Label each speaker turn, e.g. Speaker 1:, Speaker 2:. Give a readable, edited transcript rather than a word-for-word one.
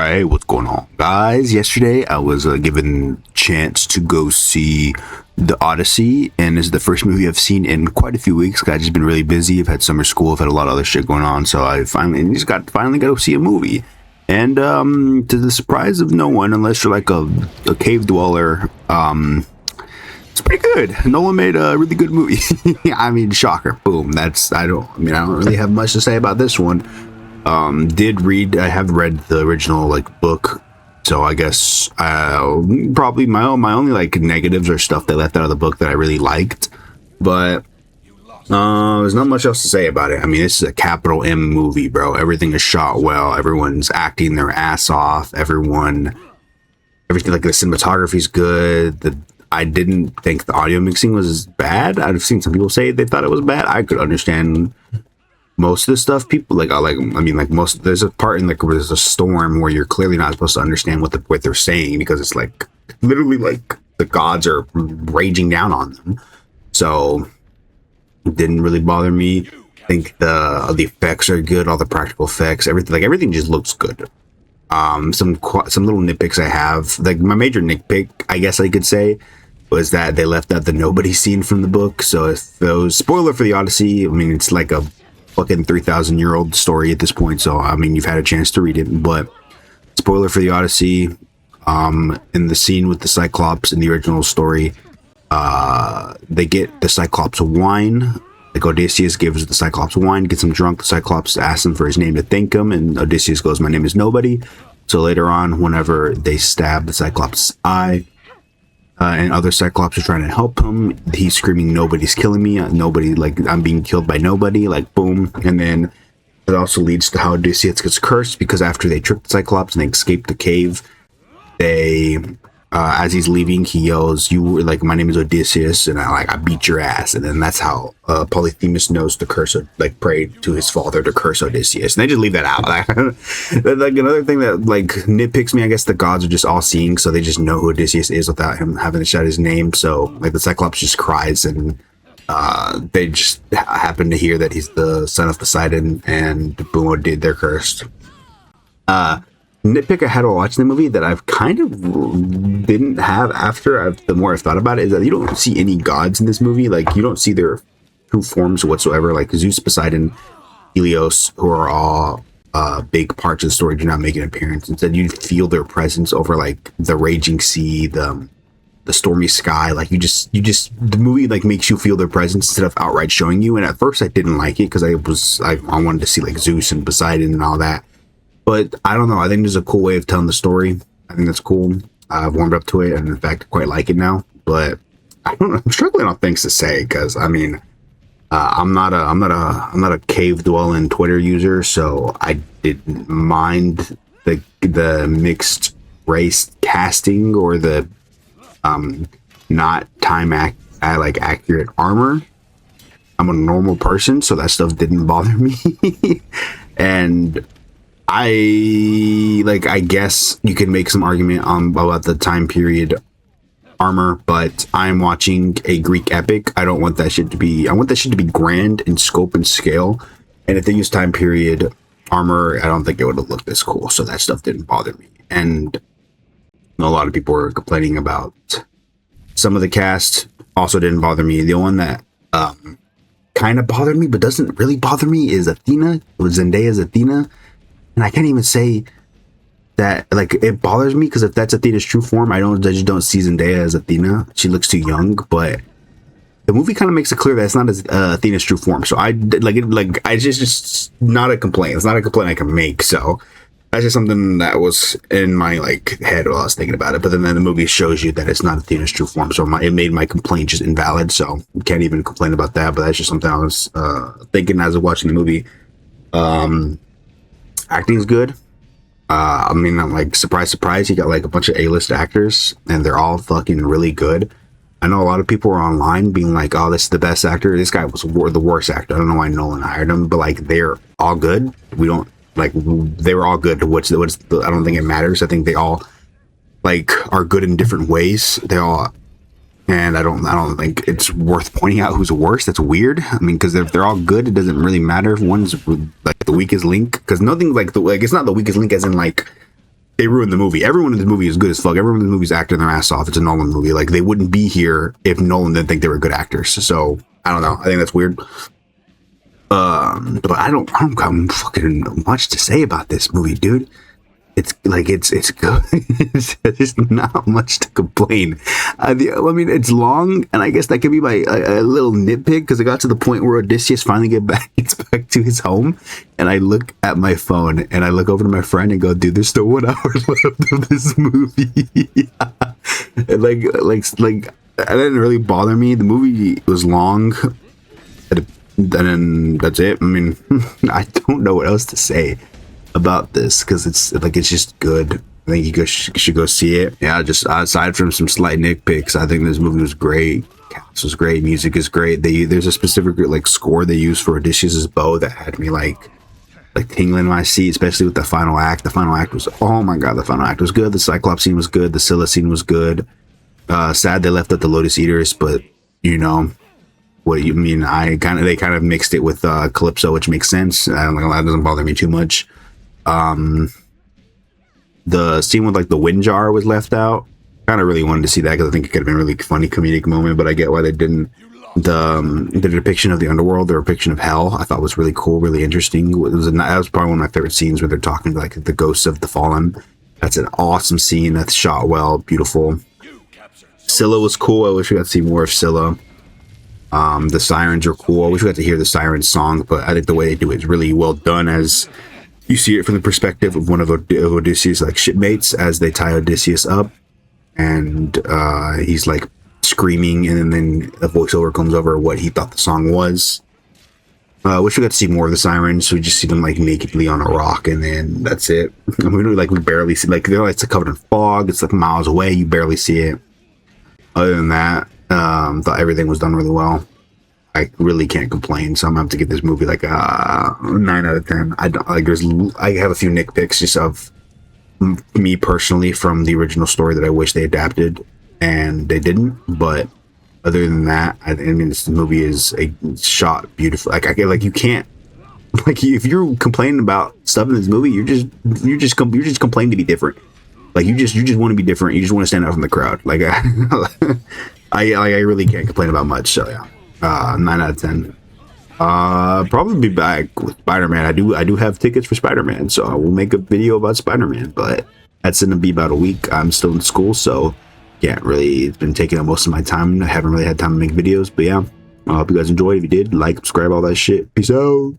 Speaker 1: Hey, what's going on, guys? Yesterday, I was given chance to go see the Odyssey, and this is the first movie I've seen in quite a few weeks. I've just been really busy. I've had summer school. I've had a lot of other shit going on, so I finally got to see a movie. And to the surprise of no one, unless you're like a cave dweller, it's pretty good. Nolan made a really good movie. I mean, shocker. Boom. I don't really have much to say about this one. I have read the original book, so I guess probably my only negatives are stuff they left out of the book that I really liked, but there's not much else to say about it. I mean, this is a capital M movie, bro. Everything is shot well. Everyone's acting their ass off. Everything, the cinematography's good. I didn't think the audio mixing was bad. I've seen some people say they thought it was bad. I could understand most of the stuff. People there's a part in where there's a storm where you're clearly not supposed to understand what they're saying, because it's literally the gods are raging down on them. So it didn't really bother me. I think the effects are good, all the practical effects, everything just looks good. Some little nitpicks I have, my major nitpick, I guess I could say, was that they left out the nobody scene from the book. So if those, spoiler for the Odyssey, I mean, it's like a fucking 3,000-year-old story at this point, so I mean, you've had a chance to read it, but spoiler for the Odyssey, in the scene with the Cyclops in the original story, they get the Cyclops wine. Odysseus gives the Cyclops wine, gets him drunk. The Cyclops asks him for his name to thank him, and Odysseus goes, "My name is nobody." So later on, whenever they stab the Cyclops' eye, and other Cyclops are trying to help him, he's screaming, "Nobody's killing me. Nobody, I'm being killed by nobody." Boom. And then it also leads to how Odysseus gets cursed, because after they trick the Cyclops and they escape the cave, they, as he's leaving, he yells, "My name is Odysseus, and I beat your ass." And then that's how Polyphemus knows to pray to his father to curse Odysseus. And they just leave that out. Another thing that nitpicks me, I guess the gods are just all seeing, so they just know who Odysseus is without him having to shout his name. So the Cyclops just cries, and they just happen to hear that he's the son of Poseidon, and boom, they're cursed. Nitpick I had while watching the movie that I've kind of didn't have the more I've thought about it, is that you don't see any gods in this movie. You don't see their true forms whatsoever. Zeus, Poseidon, Helios, who are all big parts of the story, do not make an appearance. Instead, you feel their presence over the raging sea, the stormy sky. The movie makes you feel their presence instead of outright showing you. And at first I didn't like it, because I wanted to see Zeus and Poseidon and all that. But I don't know. I think there's a cool way of telling the story. I think that's cool. I've warmed up to it, and in fact, quite like it now. But I don't know. I'm struggling on things to say, because I mean, I'm not a cave dwelling Twitter user, so I didn't mind the mixed race casting or the not accurate armor. I'm a normal person, so that stuff didn't bother me, and I guess you could make some argument about the time period armor, but I'm watching a Greek epic. I want that shit to be grand in scope and scale. And if they use time period armor, I don't think it would have looked this cool. So that stuff didn't bother me. And a lot of people were complaining about some of the cast. Also didn't bother me. The one that kind of bothered me, but doesn't really bother me, is Athena. Zendaya's Athena. And I can't even say that it bothers me, because if that's Athena's true form, I just don't see Zendaya as Athena. She looks too young, but the movie kind of makes it clear that it's not as Athena's true form. So it's just not a complaint. It's not a complaint I can make. So that's just something that was in my head while I was thinking about it. But then the movie shows you that it's not Athena's true form, so it made my complaint just invalid. So can't even complain about that. But that's just something I was thinking as I was watching the movie. Acting's good. I'm surprise, you got a bunch of A-list actors, and they're all fucking really good. I know a lot of people are online being "Oh, this is the best actor." This guy was the worst actor. I don't know why Nolan hired him, but they're all good. They were all good. I don't think it matters. I think they all are good in different ways. They all And I don't think it's worth pointing out who's worse. That's weird. I mean, because if they're all good, it doesn't really matter if one's like the weakest link. Because nothing it's not the weakest link as in like they ruined the movie. Everyone in the movie is good as fuck. Everyone in the movie is acting their ass off. It's a Nolan movie. Like, they wouldn't be here if Nolan didn't think they were good actors. So I don't know. I think that's weird. But I don't got fucking much to say about this movie, dude. It's like it's good. There's not much to complain. I mean, it's long, and I guess that could be my a little nitpick because it got to the point where Odysseus finally gets back to his home, and I look at my phone and I look over to my friend and go, "Dude, there's still 1 hour left of this movie." And like that didn't really bother me. The movie was long, and then that's it. I mean, I don't know what else to say about this because it's just good. I think you should go see it. Yeah, just aside from some slight nitpicks, I think this movie was great. Cast was great. Music is great. There's a specific like score they used for Odysseus's bow that had me like tingling in my seat, especially with the final act. The final act was, oh my god, the final act was good. The Cyclops scene was good. The Scylla scene was good. Sad they left out the Lotus Eaters, but you know what you mean. They kind of mixed it with Calypso, which makes sense. I don't know, that doesn't bother me too much. The scene with like the wind jar was left out. Kind of really wanted to see that because I think it could have been a really funny comedic moment, but I get why they didn't. The depiction of the underworld, the depiction of hell, I thought was really cool, really interesting. That was probably one of my favorite scenes where they're talking to like the ghosts of the fallen. That's an awesome scene. That's shot well, beautiful. Scylla was cool. I wish we got to see more of Scylla. The sirens are cool. I wish we got to hear the siren song, but I think the way they do it is really well done, as you see it from the perspective of one of Odysseus' like shipmates as they tie Odysseus up, and he's like screaming, and then a voiceover comes over what he thought the song was. I wish we got to see more of the sirens. So we just see them like nakedly on a rock, and then that's it. I mean, we barely see, like, it's covered in fog. It's like miles away. You barely see it. Other than that, thought everything was done really well. I really can't complain, so I'm gonna have to give this movie like a 9 out of 10. I have a few nitpicks just of me personally from the original story that I wish they adapted, and they didn't. But other than that, I mean, this movie is shot beautifully. Like you can't, like, if you're complaining about stuff in this movie, you're just complaining to be different. Like you just want to be different. You just want to stand out from the crowd. Like I really can't complain about much. So yeah. 9 out of 10. Probably be back with Spider-Man. I do have tickets for Spider-Man, so I will make a video about Spider-Man, but that's gonna be about a week. I'm still in school, so it's been taking up most of my time. I haven't really had time to make videos, but yeah, I hope you guys enjoyed. If you did, like, subscribe, all that shit. Peace out.